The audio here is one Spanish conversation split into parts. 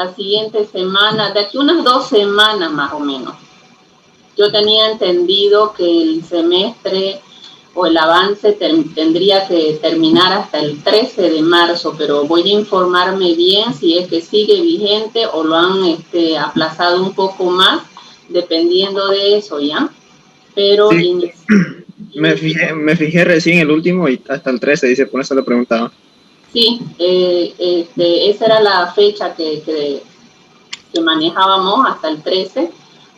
la siguiente semana, de aquí unas 2 semanas más o menos. Yo tenía entendido que el semestre o el avance tendría que terminar hasta el 13 de marzo, pero voy a informarme bien si es que sigue vigente o lo han aplazado un poco más, dependiendo de eso, ¿ya? Pero sí, me fijé recién el último y hasta el 13 dice, por eso le preguntaba. Sí, esa era la fecha que manejábamos hasta el 13,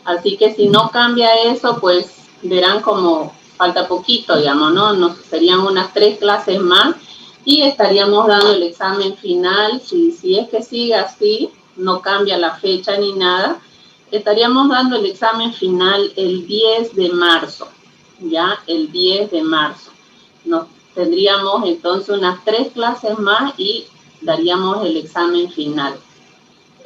así que si no cambia eso, pues verán como falta poquito, digamos, ¿no? Nos serían unas 3 clases más y estaríamos dando el examen final. Si es que sigue así, no cambia la fecha ni nada, estaríamos dando el examen final el 10 de marzo, ¿ya? El 10 de marzo. Nos tendríamos entonces unas 3 clases más y daríamos el examen final.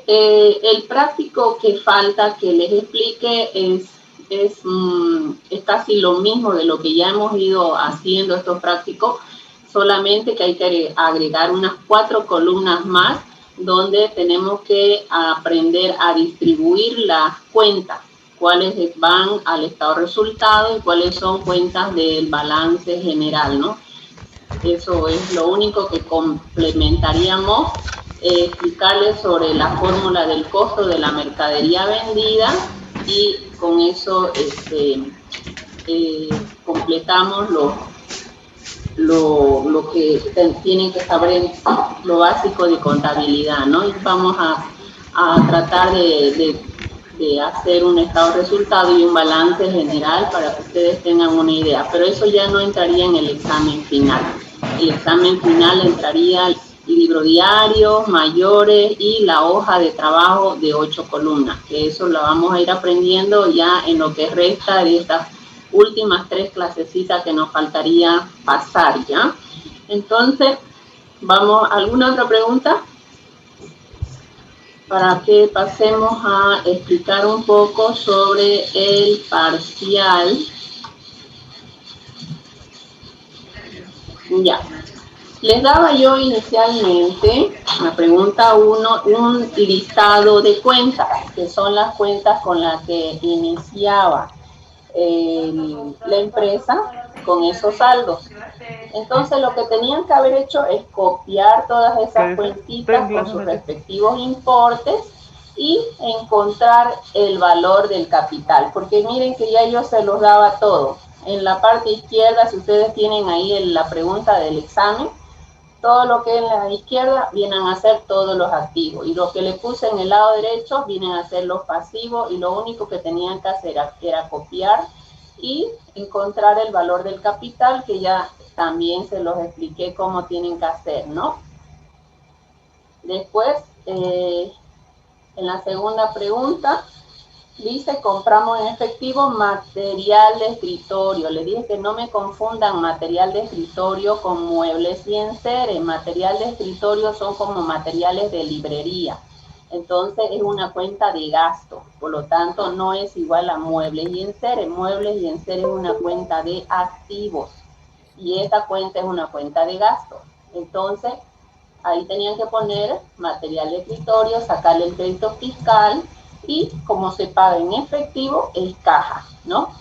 El práctico que falta que les explique es casi lo mismo de lo que ya hemos ido haciendo estos prácticos, solamente que hay que agregar unas 4 columnas más donde tenemos que aprender a distribuir las cuentas, cuáles van al estado de resultado y cuáles son cuentas del balance general, ¿no? Eso es lo único que complementaríamos, explicarles sobre la fórmula del costo de la mercadería vendida y con eso completamos lo que tienen que saber, lo básico de contabilidad, ¿no? Y vamos a tratar de hacer un estado de resultado y un balance general para que ustedes tengan una idea, pero eso ya no entraría en el examen final. El examen final entraría el libro diario, mayores y la hoja de trabajo de 8 columnas, que eso lo vamos a ir aprendiendo ya en lo que resta de estas últimas 3 clasecitas que nos faltaría pasar, ¿ya? Entonces, vamos, ¿alguna otra pregunta? Para que pasemos a explicar un poco sobre el parcial. Ya. Les daba yo inicialmente, la pregunta 1, un listado de cuentas, que son las cuentas con las que iniciaba la empresa con esos saldos. Entonces lo que tenían que haber hecho es copiar todas esas cuentitas con sus respectivos importes y encontrar el valor del capital, porque miren que ya yo se los daba todo. En la parte izquierda, si ustedes tienen ahí la pregunta del examen, todo lo que en la izquierda vienen a ser todos los activos y lo que le puse en el lado derecho vienen a ser los pasivos y lo único que tenían que hacer era copiar y encontrar el valor del capital, que ya también se los expliqué cómo tienen que hacer, ¿no? Después, en la segunda pregunta, dice, compramos en efectivo material de escritorio. Le dije que no me confundan material de escritorio con muebles y enseres. Material de escritorio son como materiales de librería. Entonces es una cuenta de gasto. Por lo tanto, no es igual a muebles y enseres. Muebles y enseres es una cuenta de activos. Y esta cuenta es una cuenta de gasto. Entonces, ahí tenían que poner material de escritorio, sacarle el crédito fiscal y como se paga en efectivo, es caja, ¿no?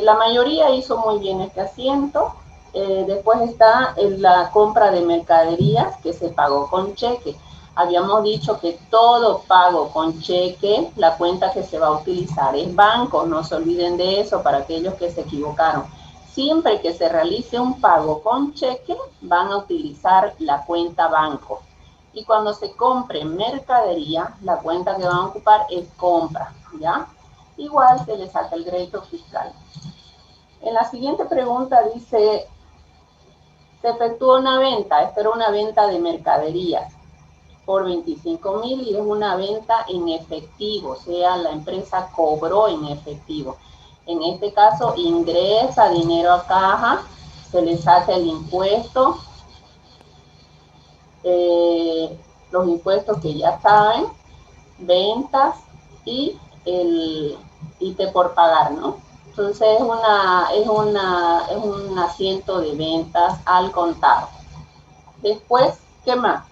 La mayoría hizo muy bien este asiento. Después está la compra de mercaderías que se pagó con cheque. Habíamos dicho que todo pago con cheque, la cuenta que se va a utilizar es banco, no se olviden de eso para aquellos que se equivocaron. Siempre que se realice un pago con cheque, van a utilizar la cuenta banco. Y cuando se compre mercadería, la cuenta que van a ocupar es compra, ¿ya? Igual se le saca el crédito fiscal. En la siguiente pregunta dice, se efectuó una venta, esta era una venta de mercaderías por 25,000 y es una venta en efectivo, o sea, la empresa cobró en efectivo. En este caso, ingresa dinero a caja, se le saca el impuesto, los impuestos que ya saben, ventas y el ítem por pagar, ¿no? Entonces es un asiento de ventas al contado. Después, ¿qué más?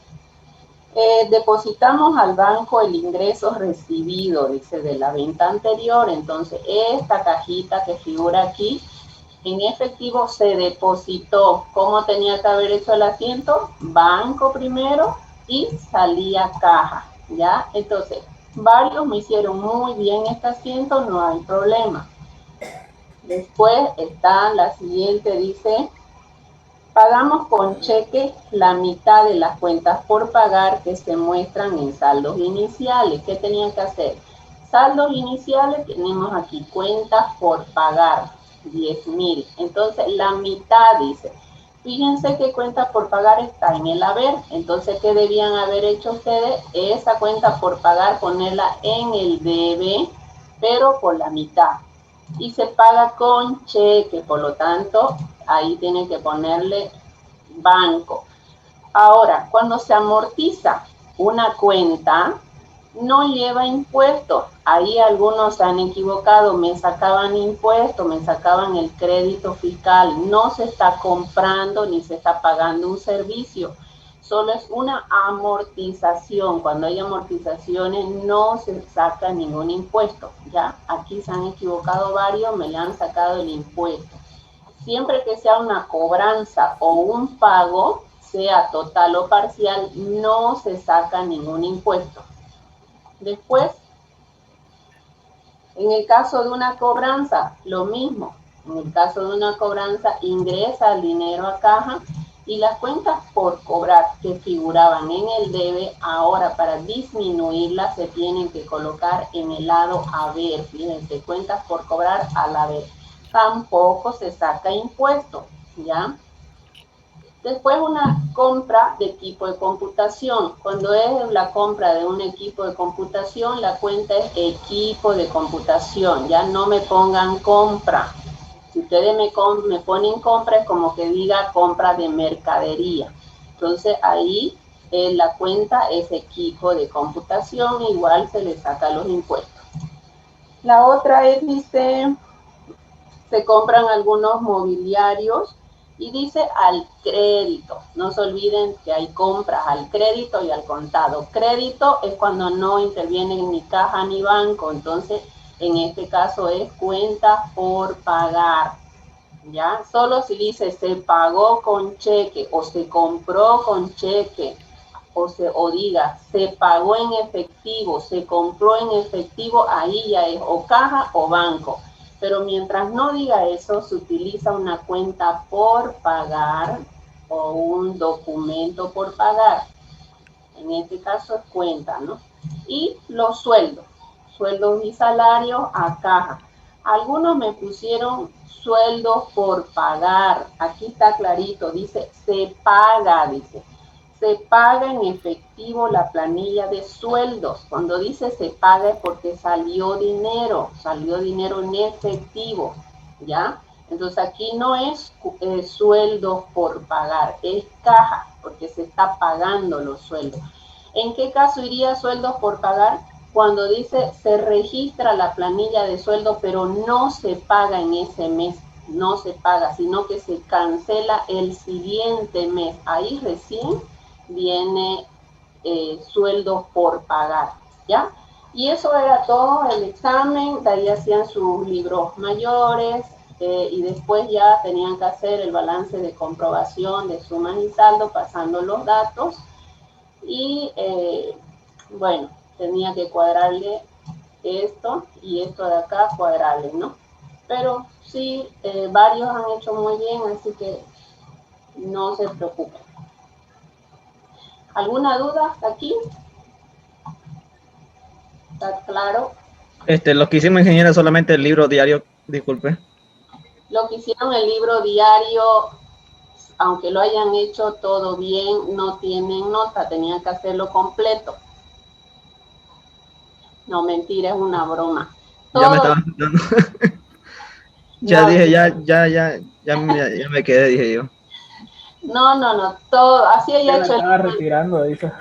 Depositamos al banco el ingreso recibido, dice, de la venta anterior. Entonces, esta cajita que figura aquí, en efectivo se depositó. ¿Cómo tenía que haber hecho el asiento? Banco primero y salía caja, ¿ya? Entonces, varios me hicieron muy bien este asiento, no hay problema. Después está la siguiente, dice, pagamos con cheque la mitad de las cuentas por pagar que se muestran en saldos iniciales. ¿Qué tenían que hacer? Saldos iniciales tenemos aquí, cuentas por pagar, 10.000. Entonces, la mitad dice, fíjense que cuenta por pagar está en el haber. Entonces, ¿qué debían haber hecho ustedes? Esa cuenta por pagar, ponerla en el debe, pero por la mitad. Y se paga con cheque, por lo tanto, ahí tienen que ponerle banco. Ahora, cuando se amortiza una cuenta, no lleva impuestos. Ahí algunos se han equivocado, me sacaban impuestos, me sacaban el crédito fiscal. No se está comprando ni se está pagando un servicio. Solo es una amortización. Cuando hay amortizaciones no se saca ningún impuesto. Ya, aquí se han equivocado varios, me le han sacado el impuesto. Siempre que sea una cobranza o un pago, sea total o parcial, no se saca ningún impuesto. Después, en el caso de una cobranza, lo mismo. En el caso de una cobranza, ingresa el dinero a caja y las cuentas por cobrar que figuraban en el debe, ahora para disminuirlas se tienen que colocar en el lado haber. Fíjense, cuentas por cobrar al haber. Tampoco se saca impuesto, ¿ya? Después una compra de equipo de computación. Cuando es la compra de un equipo de computación, la cuenta es equipo de computación. Ya no me pongan compra. Si ustedes me ponen compra, es como que diga compra de mercadería. Entonces ahí la cuenta es equipo de computación, igual se le saca los impuestos. La otra es, dice, se compran algunos mobiliarios y dice al crédito. No se olviden que hay compras al crédito y al contado. Crédito es cuando no intervienen ni caja ni banco, entonces en este caso es cuenta por pagar. ¿Ya? Solo si dice se pagó con cheque o se compró con cheque o diga se pagó en efectivo, se compró en efectivo, ahí ya es o caja o banco. Pero mientras no diga eso, se utiliza una cuenta por pagar o un documento por pagar. En este caso es cuenta, ¿no? Y los sueldos y salarios a caja. Algunos me pusieron sueldos por pagar. Aquí está clarito, dice se paga, dice. Se paga en efectivo la planilla de sueldos. Cuando dice se paga es porque salió dinero en efectivo, ¿ya? Entonces aquí no es sueldos por pagar, es caja, porque se está pagando los sueldos. ¿En qué caso iría sueldos por pagar? Cuando dice se registra la planilla de sueldo, pero no se paga en ese mes, no se paga, sino que se cancela el siguiente mes. Ahí recién viene sueldos por pagar, ¿ya? Y eso era todo el examen, de ahí hacían sus libros mayores y después ya tenían que hacer el balance de comprobación de sumas y saldo pasando los datos y bueno, tenía que cuadrarle esto y esto de acá, cuadrarle, ¿no? Pero sí, varios han hecho muy bien, así que no se preocupen. ¿Alguna duda aquí? ¿Está claro? Lo que hicimos, ingeniera, solamente el libro diario, disculpe. Lo que hicieron el libro diario, aunque lo hayan hecho todo bien, no tienen nota, tenían que hacerlo completo. No, mentira, es una broma. Ya me estaba asustando. Ya No, dije, ya me quedé, dije yo. no, todo, así Ya haya la hecho estaba retirando, dice.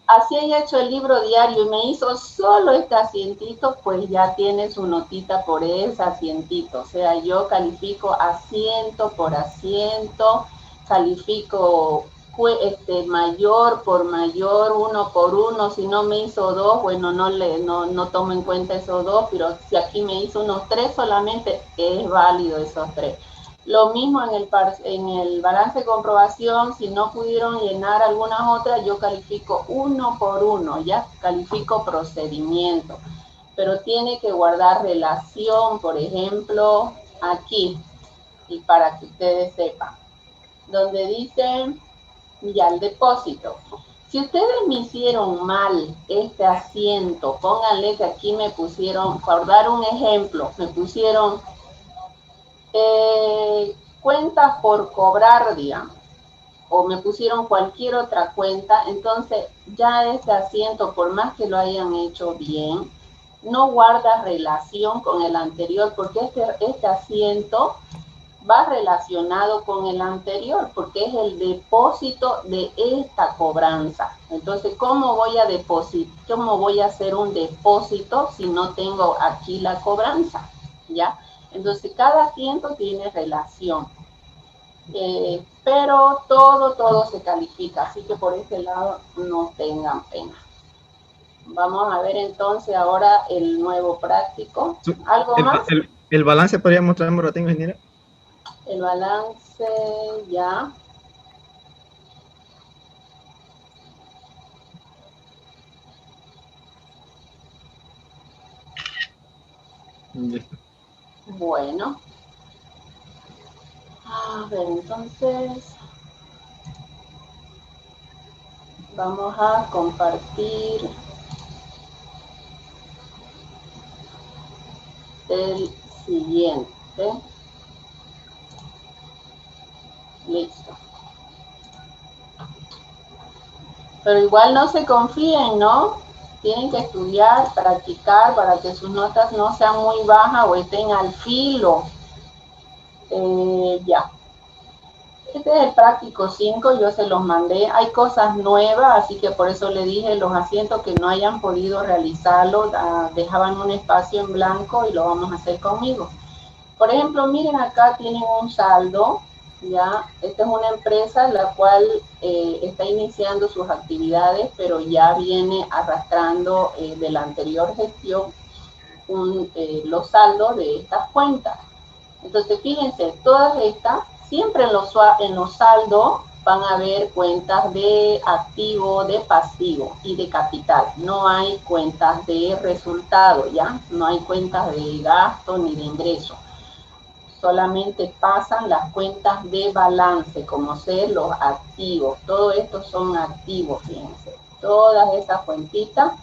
así haya hecho el libro diario y me hizo solo este asientito, pues ya tiene su notita por ese asientito. O sea, yo califico asiento por asiento, califico mayor por mayor, uno por uno. Si no me hizo 2, bueno, no tomo en cuenta esos 2, pero si aquí me hizo unos 3 solamente, es válido esos 3. Lo mismo en el balance de comprobación, si no pudieron llenar algunas otras, yo califico uno por uno, ya califico procedimiento. Pero tiene que guardar relación, por ejemplo, aquí, y para que ustedes sepan, donde dice ya el depósito. Si ustedes me hicieron mal este asiento, pónganle que aquí me pusieron, por dar un ejemplo, me pusieron cuentas por cobrar, digamos, o me pusieron cualquier otra cuenta, entonces ya este asiento, por más que lo hayan hecho bien, no guarda relación con el anterior, porque este asiento va relacionado con el anterior, porque es el depósito de esta cobranza. Entonces, ¿cómo voy a hacer un depósito si no tengo aquí la cobranza? ¿Ya? Entonces, cada asiento tiene relación. Pero todo se califica, así que por ese lado no tengan pena. Vamos a ver entonces ahora el nuevo práctico. ¿Algo más? El balance podría mostrarme un ratito, ingeniero. El balance ya. Bueno. A ver, entonces vamos a compartir el siguiente. Listo. Pero igual no se confíen, ¿no? Tienen que estudiar, practicar para que sus notas no sean muy bajas o estén al filo. Ya. Este es el práctico 5, yo se los mandé. Hay cosas nuevas, así que por eso le dije, los asientos que no hayan podido realizarlo, dejaban un espacio en blanco y lo vamos a hacer conmigo. Por ejemplo, miren acá tienen un saldo, ¿ya? Esta es una empresa la cual está iniciando sus actividades, pero ya viene arrastrando de la anterior gestión los saldos de estas cuentas. Entonces, fíjense, todas estas, siempre en los saldos van a haber cuentas de activo, de pasivo y de capital. No hay cuentas de resultado, ¿ya? No hay cuentas de gasto ni de ingreso. Solamente pasan las cuentas de balance, como ser los activos. Todo esto son activos, fíjense. Todas esas cuentitas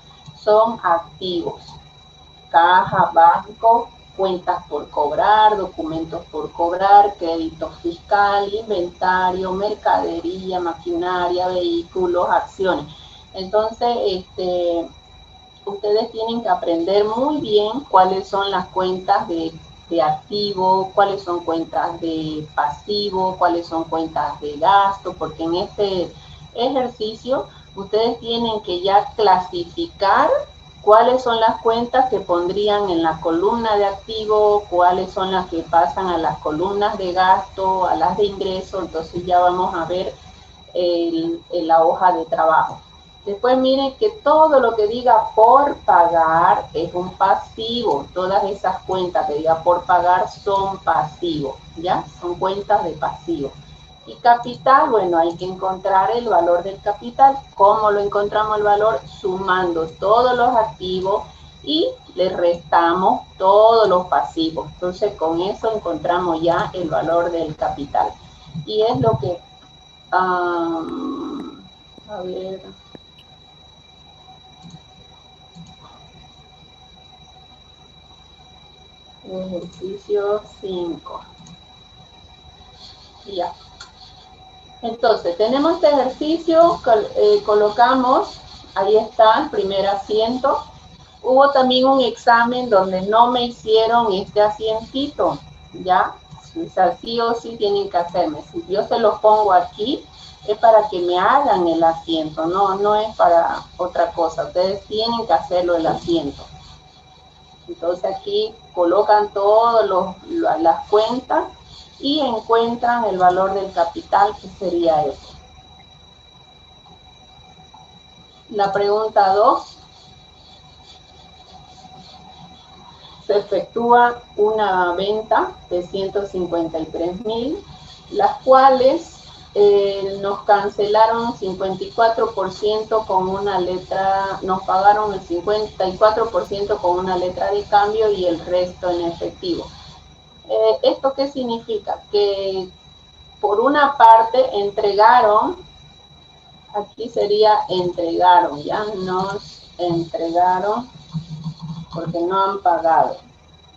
son activos. Caja, banco, cuentas por cobrar, documentos por cobrar, crédito fiscal, inventario, mercadería, maquinaria, vehículos, acciones. Entonces, ustedes tienen que aprender muy bien cuáles son las cuentas de activo, cuáles son cuentas de pasivo, cuáles son cuentas de gasto, porque en este ejercicio ustedes tienen que ya clasificar cuáles son las cuentas que pondrían en la columna de activo, cuáles son las que pasan a las columnas de gasto, a las de ingreso. Entonces ya vamos a ver la hoja de trabajo. Después miren que todo lo que diga por pagar es un pasivo. Todas esas cuentas que diga por pagar son pasivos, ¿ya? Son cuentas de pasivo. Y capital, bueno, hay que encontrar el valor del capital. ¿Cómo lo encontramos el valor? Sumando todos los activos y le restamos todos los pasivos. Entonces, con eso encontramos ya el valor del capital. Y es lo que... a ver... Ejercicio 5. Ya. Entonces, tenemos este ejercicio, colocamos, ahí está el primer asiento. Hubo también un examen donde no me hicieron este asientito, ¿ya? O sea, sí o sí tienen que hacerme. Si yo se los pongo aquí, es para que me hagan el asiento, no es para otra cosa. Ustedes tienen que hacerlo el asiento. Entonces aquí colocan todas las cuentas y encuentran el valor del capital, que sería eso. La pregunta 2. Se efectúa una venta de 153.000, las cuales nos cancelaron 54% con una letra, nos pagaron el 54% con una letra de cambio y el resto en efectivo. ¿Esto qué significa? Que por una parte entregaron, aquí sería entregaron, ya nos entregaron porque no han pagado,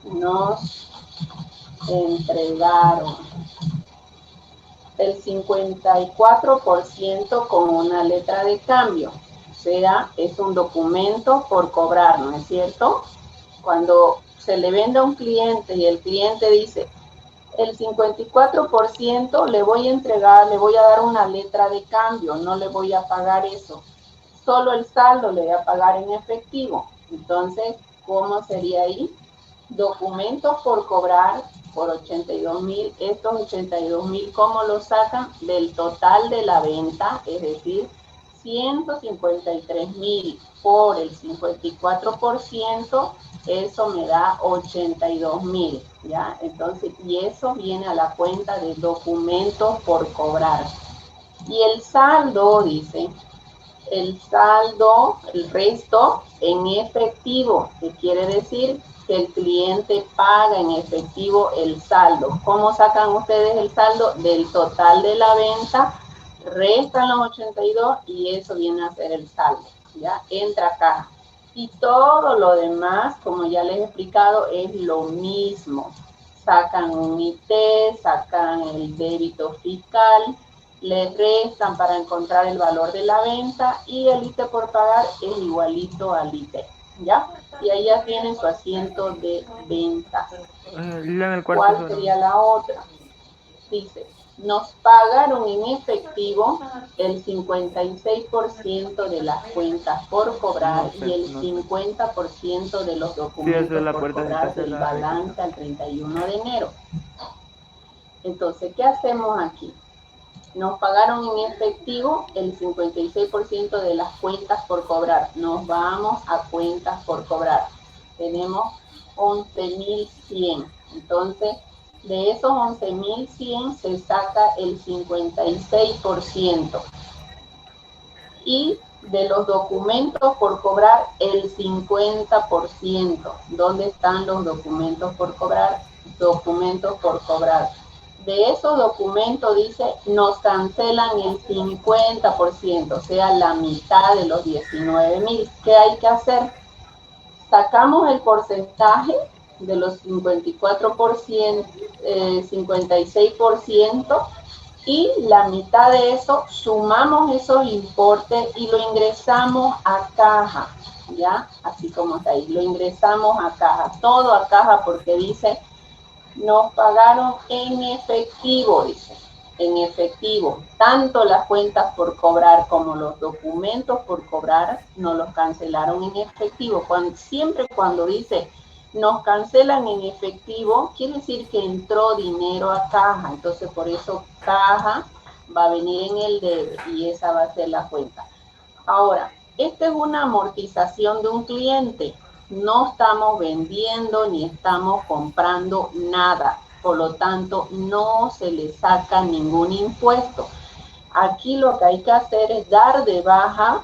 nos entregaron el 54% con una letra de cambio, o sea, es un documento por cobrar, ¿no es cierto? Cuando se le vende a un cliente y el cliente dice, el 54% le voy a entregar, le voy a dar una letra de cambio, no le voy a pagar eso, solo el saldo le voy a pagar en efectivo. Entonces, ¿cómo sería ahí? Documentos por cobrar por 82.000. Estos 82.000, ¿cómo los sacan? Del total de la venta, es decir, 153.000 por el 54%, eso me da 82.000, ¿ya? Entonces, y eso viene a la cuenta de documentos por cobrar. Y el saldo, dice, el saldo, el resto en efectivo, que quiere decir que el cliente paga en efectivo el saldo. ¿Cómo sacan ustedes el saldo? Del total de la venta, restan los 82 y eso viene a ser el saldo, ¿ya? Entra acá. Y todo lo demás, como ya les he explicado, es lo mismo. Sacan un IT, sacan el débito fiscal, le restan para encontrar el valor de la venta y el IT por pagar es igualito al IT, ¿ya? Y ahí ya tienen su asiento de venta. ¿Cuál sería la otra? Dice, nos pagaron en efectivo el 56% de las cuentas por cobrar y el 50% de los documentos por cobrar del balance al 31 de enero. Entonces, ¿qué hacemos aquí? Nos pagaron en efectivo el 56% de las cuentas por cobrar. Nos vamos a cuentas por cobrar. Tenemos 11.100. Entonces, de esos 11.100 se saca el 56%. Y de los documentos por cobrar, el 50%. ¿Dónde están los documentos por cobrar? Documentos por cobrar. De esos documentos, dice, nos cancelan el 50%, o sea, la mitad de los 19.000. ¿Qué hay que hacer? Sacamos el porcentaje de los 54%, 56%, y la mitad de eso, sumamos esos importes y lo ingresamos a caja, ¿ya? Así como está ahí, lo ingresamos a caja, todo a caja porque dice, nos pagaron en efectivo, dice, en efectivo. Tanto las cuentas por cobrar como los documentos por cobrar nos los cancelaron en efectivo. Siempre cuando dice nos cancelan en efectivo, quiere decir que entró dinero a caja. Entonces, por eso caja va a venir en el debe y esa va a ser la cuenta. Ahora, esta es una amortización de un cliente. No estamos vendiendo ni estamos comprando nada. Por lo tanto, no se le saca ningún impuesto. Aquí lo que hay que hacer es dar de baja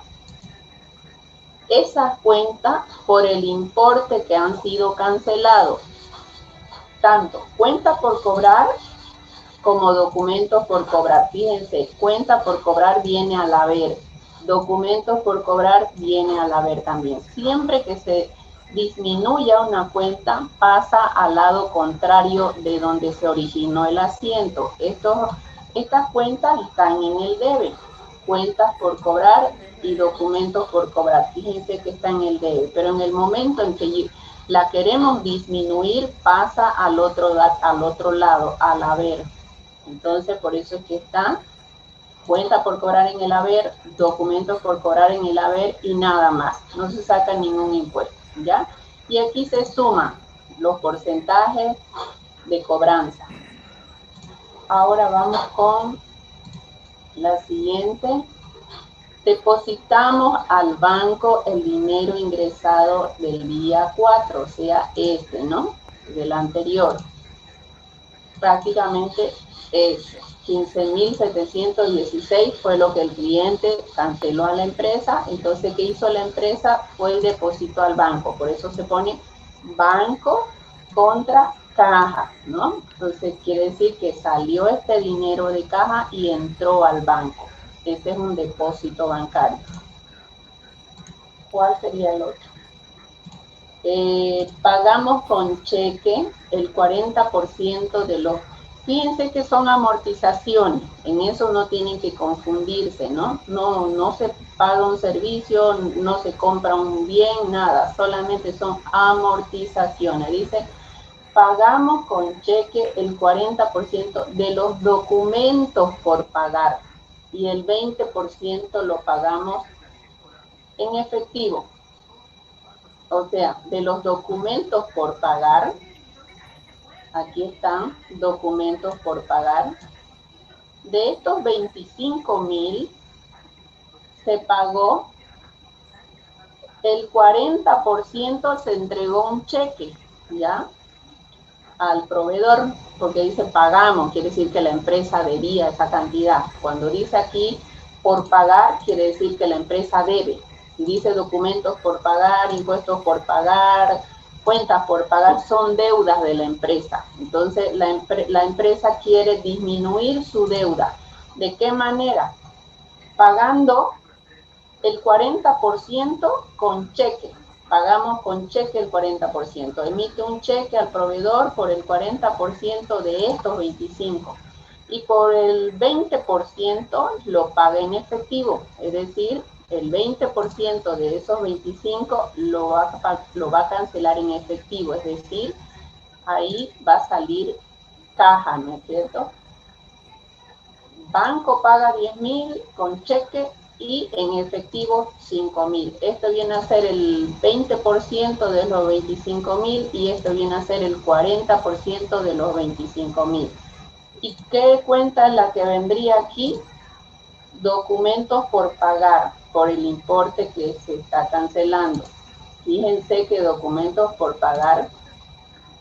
esas cuentas por el importe que han sido cancelados. Tanto cuenta por cobrar como documentos por cobrar. Fíjense, cuenta por cobrar viene al haber. Documentos por cobrar viene al haber también. Siempre que se disminuya una cuenta, pasa al lado contrario de donde se originó el asiento. Estas cuentas están en el debe. Cuentas por cobrar y documentos por cobrar. Fíjense que está en el debe, pero en el momento en que la queremos disminuir, pasa al otro lado, al haber. Entonces, por eso es que está cuenta por cobrar en el haber, documentos por cobrar en el haber y nada más. No se saca ningún impuesto, ¿ya? Y aquí se suman los porcentajes de cobranza. Ahora vamos con la siguiente. Depositamos al banco el dinero ingresado del día 4, o sea, ¿no? Del anterior. Prácticamente 15.716 fue lo que el cliente canceló a la empresa. Entonces, ¿qué hizo la empresa? Fue el depósito al banco. Por eso se pone banco contra caja, ¿no? Entonces, quiere decir que salió este dinero de caja y entró al banco. Este es un depósito bancario. ¿Cuál sería el otro? Pagamos con cheque el 40% de los... Fíjense que son amortizaciones, en eso no tienen que confundirse, ¿no? No se paga un servicio, no se compra un bien, nada, solamente son amortizaciones. Dice, pagamos con cheque el 40% de los documentos por pagar y el 20% lo pagamos en efectivo. O sea, de los documentos por pagar, aquí están documentos por pagar. De estos 25.000 se pagó el 40%, se entregó un cheque, ¿ya? Al proveedor, porque dice pagamos, quiere decir que la empresa debía esa cantidad. Cuando dice aquí por pagar, quiere decir que la empresa debe. Si dice documentos por pagar, impuestos por pagar, cuentas por pagar, son deudas de la empresa. Entonces la empresa quiere disminuir su deuda. ¿De qué manera? Pagando el 40% con cheque. Pagamos con cheque el 40%. Emite un cheque al proveedor por el 40% de estos 25. Y por el 20% lo paga en efectivo. Es decir, el 20% de esos 25 lo va a cancelar en efectivo. Es decir, ahí va a salir caja, ¿no es cierto? Banco paga 10.000 con cheque y en efectivo 5.000. Esto viene a ser el 20% de los 25.000 y esto viene a ser el 40% de los 25.000. ¿Y qué cuenta es la que vendría aquí? Documentos por pagar por el importe que se está cancelando. Fíjense que documentos por pagar,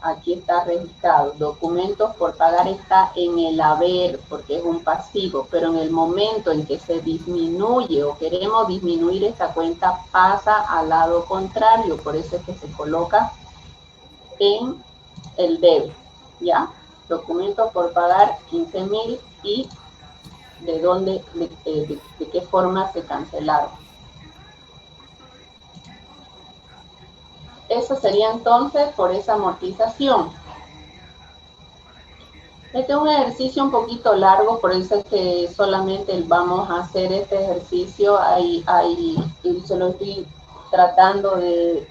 aquí está registrado, documentos por pagar está en el haber, porque es un pasivo, pero en el momento en que se disminuye o queremos disminuir esta cuenta, pasa al lado contrario, por eso es que se coloca en el debe, ¿ya? Documentos por pagar 15.000 y de dónde, de qué forma se cancelaron. Eso sería entonces por esa amortización. Este es un ejercicio un poquito largo, por eso es que solamente vamos a hacer este ejercicio. Ahí se lo estoy tratando de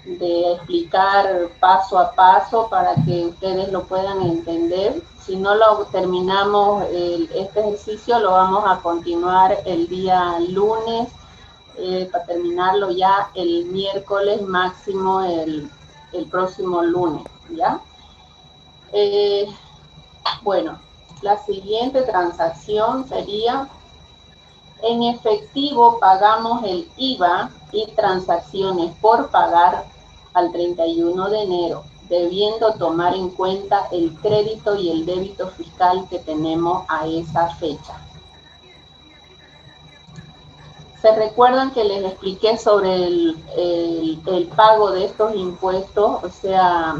explicar paso a paso para que ustedes lo puedan entender. Si no lo terminamos este ejercicio, lo vamos a continuar el día lunes, para terminarlo ya el miércoles, máximo el próximo lunes, ¿ya? Bueno, la siguiente transacción sería: en efectivo pagamos el IVA y transacciones por pagar al 31 de enero, debiendo tomar en cuenta el crédito y el débito fiscal que tenemos a esa fecha. ¿Se recuerdan que les expliqué sobre el pago de estos impuestos? O sea,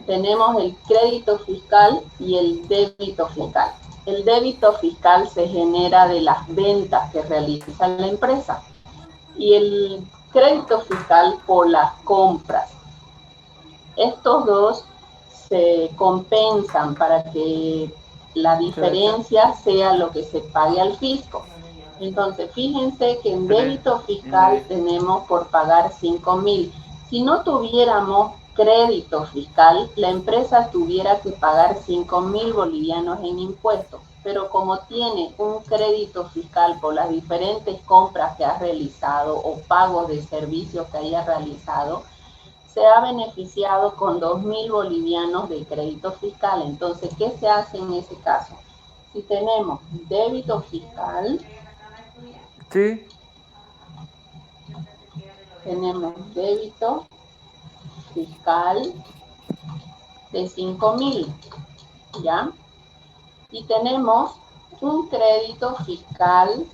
tenemos el crédito fiscal y el débito fiscal. El débito fiscal se genera de las ventas que realiza la empresa y el crédito fiscal por las compras. Estos dos se compensan para que la diferencia sea lo que se pague al fisco. Entonces, fíjense que en débito fiscal tenemos por pagar 5.000. Si no tuviéramos crédito fiscal, la empresa tuviera que pagar 5.000 bolivianos en impuestos. Pero como tiene un crédito fiscal por las diferentes compras que ha realizado o pagos de servicios que haya realizado, se ha beneficiado con 2.000 bolivianos de crédito fiscal. Entonces, ¿qué se hace en ese caso? Si tenemos débito fiscal, Sí. Tenemos débito fiscal de 5.000, ¿ya? Y tenemos un crédito fiscal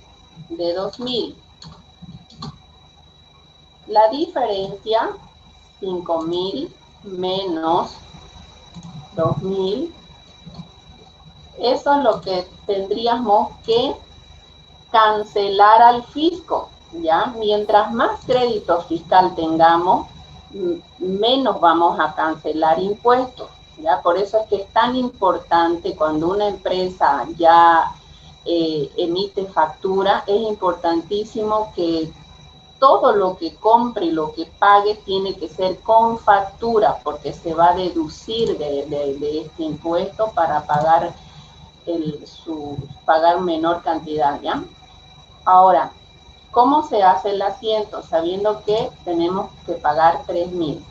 de 2.000. La diferencia, 5.000 menos 2.000, eso es lo que tendríamos que cancelar al fisco, ¿ya? Mientras más crédito fiscal tengamos, menos vamos a cancelar impuestos, ¿ya? Por eso es que es tan importante cuando una empresa ya emite factura, es importantísimo que todo lo que compre y lo que pague tiene que ser con factura, porque se va a deducir de este impuesto para pagar pagar menor cantidad, ¿ya? Ahora, ¿cómo se hace el asiento? Sabiendo que tenemos que pagar 3.000.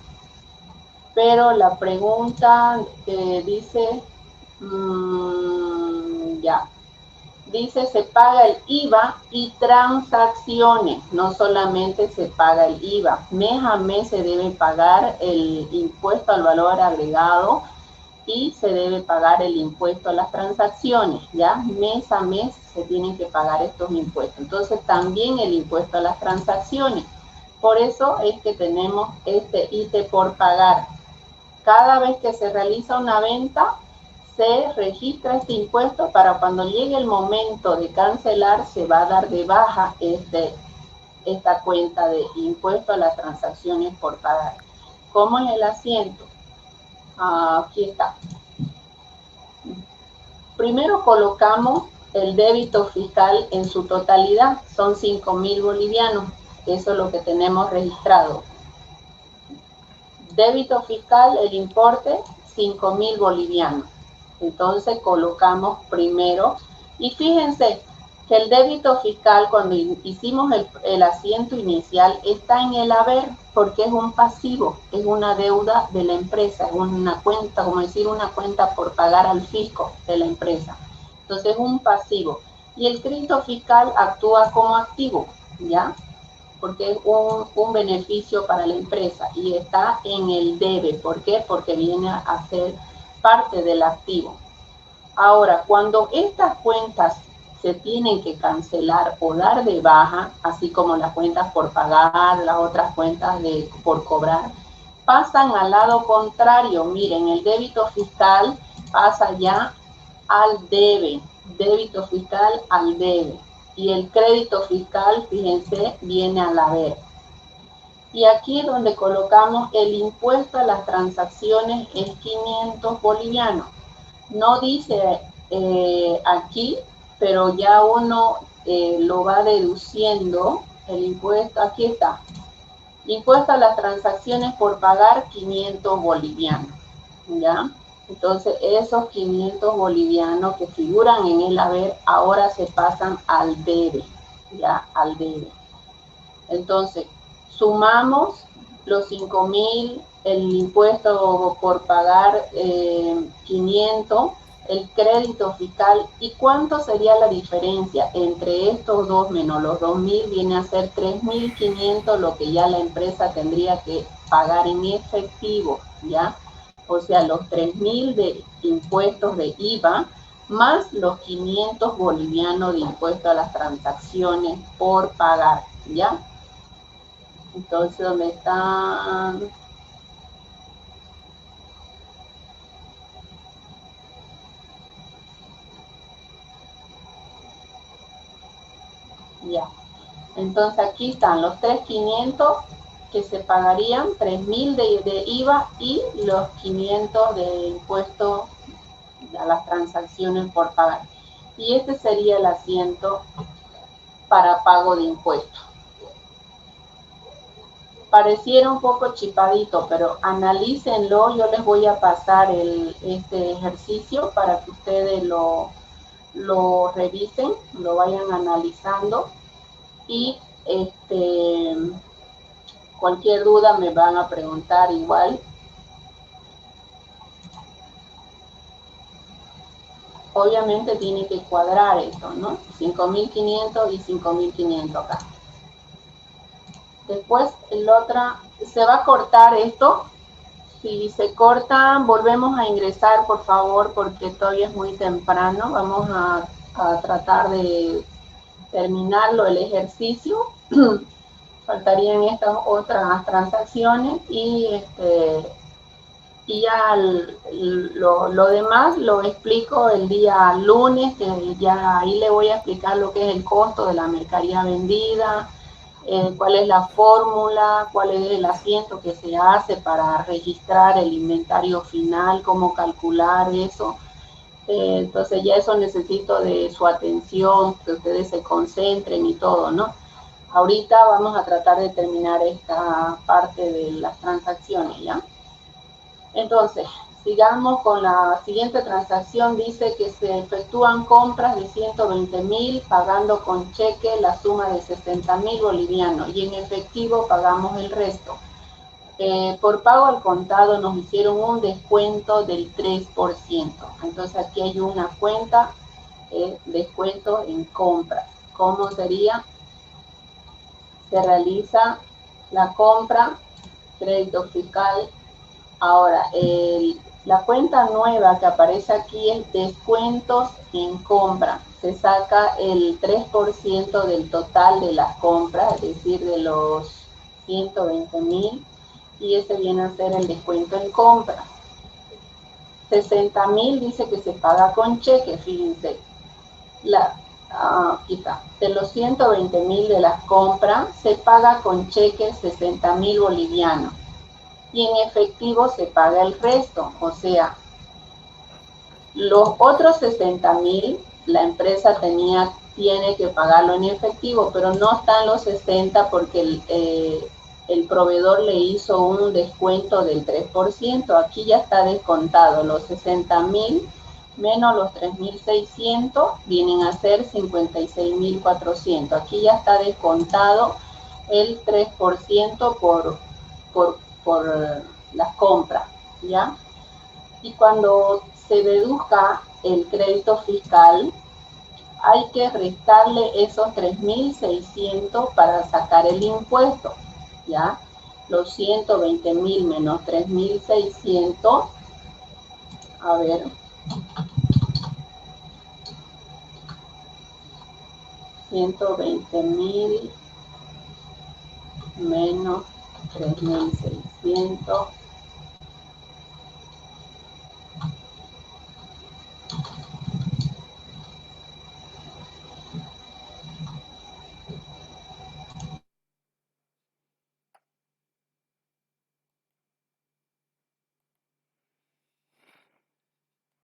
Pero la pregunta dice, ya, dice se paga el IVA y transacciones, no solamente se paga el IVA. Mes a mes se debe pagar el impuesto al valor agregado y se debe pagar el impuesto a las transacciones, ¿ya? Mes a mes se tienen que pagar estos impuestos. Entonces también el impuesto a las transacciones. Por eso es que tenemos este ítem por pagar. Cada vez que se realiza una venta, se registra este impuesto para cuando llegue el momento de cancelar, se va a dar de baja esta cuenta de impuesto a las transacciones por pagar. ¿Cómo es el asiento? Aquí está. Primero colocamos el débito fiscal en su totalidad, son 5.000 bolivianos, eso es lo que tenemos registrado. Débito fiscal, el importe, 5.000 bolivianos. Entonces colocamos primero, y fíjense que el débito fiscal, cuando hicimos el asiento inicial, está en el haber, porque es un pasivo, es una deuda de la empresa, es una cuenta, como decir, una cuenta por pagar al fisco de la empresa. Entonces es un pasivo. Y el crédito fiscal actúa como activo, ¿ya? Porque es un beneficio para la empresa y está en el debe. ¿Por qué? Porque viene a ser parte del activo. Ahora, cuando estas cuentas se tienen que cancelar o dar de baja, así como las cuentas por pagar, las otras cuentas por cobrar, pasan al lado contrario. Miren, el débito fiscal pasa ya al debe, débito fiscal al debe. Y el crédito fiscal, fíjense, viene al haber. Y aquí donde colocamos el impuesto a las transacciones es 500 bolivianos. No dice aquí, pero ya uno lo va deduciendo, el impuesto, aquí está. Impuesto a las transacciones por pagar 500 bolivianos, ¿ya? Entonces, esos 500 bolivianos que figuran en el haber, ahora se pasan al debe, ¿ya? Al debe. Entonces, sumamos los 5.000, el impuesto por pagar 500, el crédito fiscal, ¿y cuánto sería la diferencia entre estos dos menos los 2.000? Viene a ser 3.500, lo que ya la empresa tendría que pagar en efectivo, ¿ya? O sea, los 3.000 de impuestos de IVA más los 500 bolivianos de impuesto a las transacciones por pagar, ¿ya? Entonces, ¿dónde están? Ya. Entonces, aquí están los 3.500 que se pagarían, 3.000 de IVA y los 500 de impuesto a las transacciones por pagar. Y este sería el asiento para pago de impuestos. Pareciera un poco chipadito, pero analícenlo. Yo les voy a pasar este ejercicio para que ustedes lo revisen, lo vayan analizando y cualquier duda me van a preguntar igual. obviamente tiene que cuadrar eso, ¿no? 5.500 y 5.500 acá. Después el otra, se va a cortar esto. Si se corta, volvemos a ingresar, por favor, porque todavía es muy temprano. Vamos a tratar de terminarlo el ejercicio. Faltarían estas otras transacciones y ya lo demás lo explico el día lunes, que ya ahí le voy a explicar lo que es el costo de la mercadería vendida, cuál es la fórmula, cuál es el asiento que se hace para registrar el inventario final, cómo calcular eso. Entonces ya eso necesito de su atención, que ustedes se concentren y todo, ¿no? Ahorita vamos a tratar de terminar esta parte de las transacciones, ¿ya? Entonces, sigamos con la siguiente transacción. Dice que se efectúan compras de 120.000 pagando con cheque la suma de 60.000 bolivianos y en efectivo pagamos el resto. Por pago al contado nos hicieron un descuento del 3%. Entonces aquí hay una cuenta, descuento en compras. ¿Cómo sería? Se realiza la compra, crédito fiscal. Ahora, la cuenta nueva que aparece aquí es descuentos en compra. Se saca el 3% del total de las compras, es decir, de los 120.000, y ese viene a ser el descuento en compra. 60.000 dice que se paga con cheque, fíjense. Aquí está. De los 120.000 de las compras, se paga con cheque 60.000 bolivianos. Y en efectivo se paga el resto, o sea, los otros 60.000 la empresa tiene que pagarlo en efectivo, pero no están los 60 porque el proveedor le hizo un descuento del 3%, aquí ya está descontado, los 60.000 menos los 3.600 vienen a ser 56.400, aquí ya está descontado el 3% por las compras, ¿ya? Y cuando se deduzca el crédito fiscal, hay que restarle esos 3.600 para sacar el impuesto, ¿ya? Los 120.000 menos 3.600, a ver, 120.000 menos 3.600